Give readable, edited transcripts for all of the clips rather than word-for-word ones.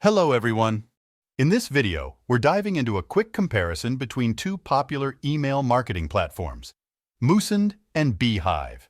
Hello everyone! In this video, we're diving into a quick comparison between two popular email marketing platforms, Moosend and Beehiiv.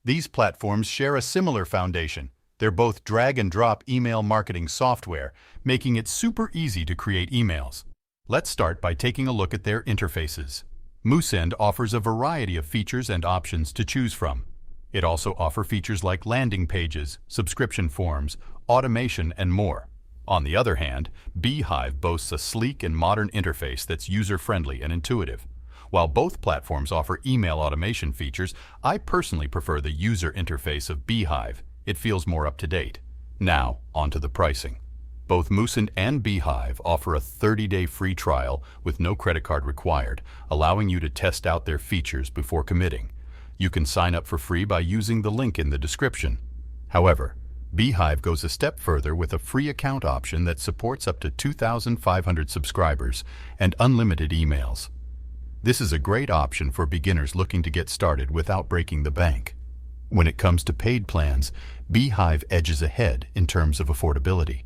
These platforms share a similar foundation. They're both drag-and-drop email marketing software, making it super easy to create emails. Let's start by taking a look at their interfaces. Moosend offers a variety of features and options to choose from. It also offers features like landing pages, subscription forms, automation, and more. On the other hand, Beehiiv boasts a sleek and modern interface that's user-friendly and intuitive. While both platforms offer email automation features, I personally prefer the user interface of Beehiiv. It feels more up-to-date. Now, onto the pricing. Both Moosend and Beehiiv offer a 30-day free trial with no credit card required, allowing you to test out their features before committing. You can sign up for free by using the link in the description. However, Beehiiv goes a step further with a free account option that supports up to 2,500 subscribers and unlimited emails. This is a great option for beginners looking to get started without breaking the bank. When it comes to paid plans, Beehiiv edges ahead in terms of affordability.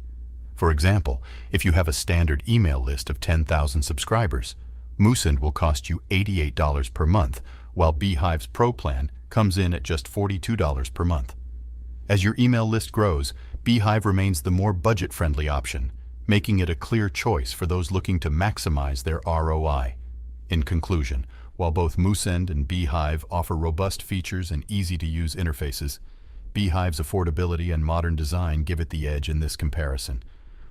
For example, if you have a standard email list of 10,000 subscribers, Moosend will cost you $88 per month, while Beehiiv's Pro plan comes in at just $42 per month. As your email list grows, Beehiiv remains the more budget-friendly option, making it a clear choice for those looking to maximize their ROI. In conclusion, while both Moosend and Beehiiv offer robust features and easy-to-use interfaces, Beehiiv's affordability and modern design give it the edge in this comparison.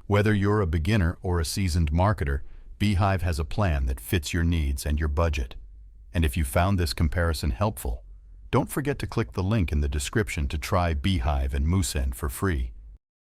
Whether you're a beginner or a seasoned marketer, Beehiiv has a plan that fits your needs and your budget. And if you found this comparison helpful, don't forget to click the link in the description to try Beehiiv and Moosend for free.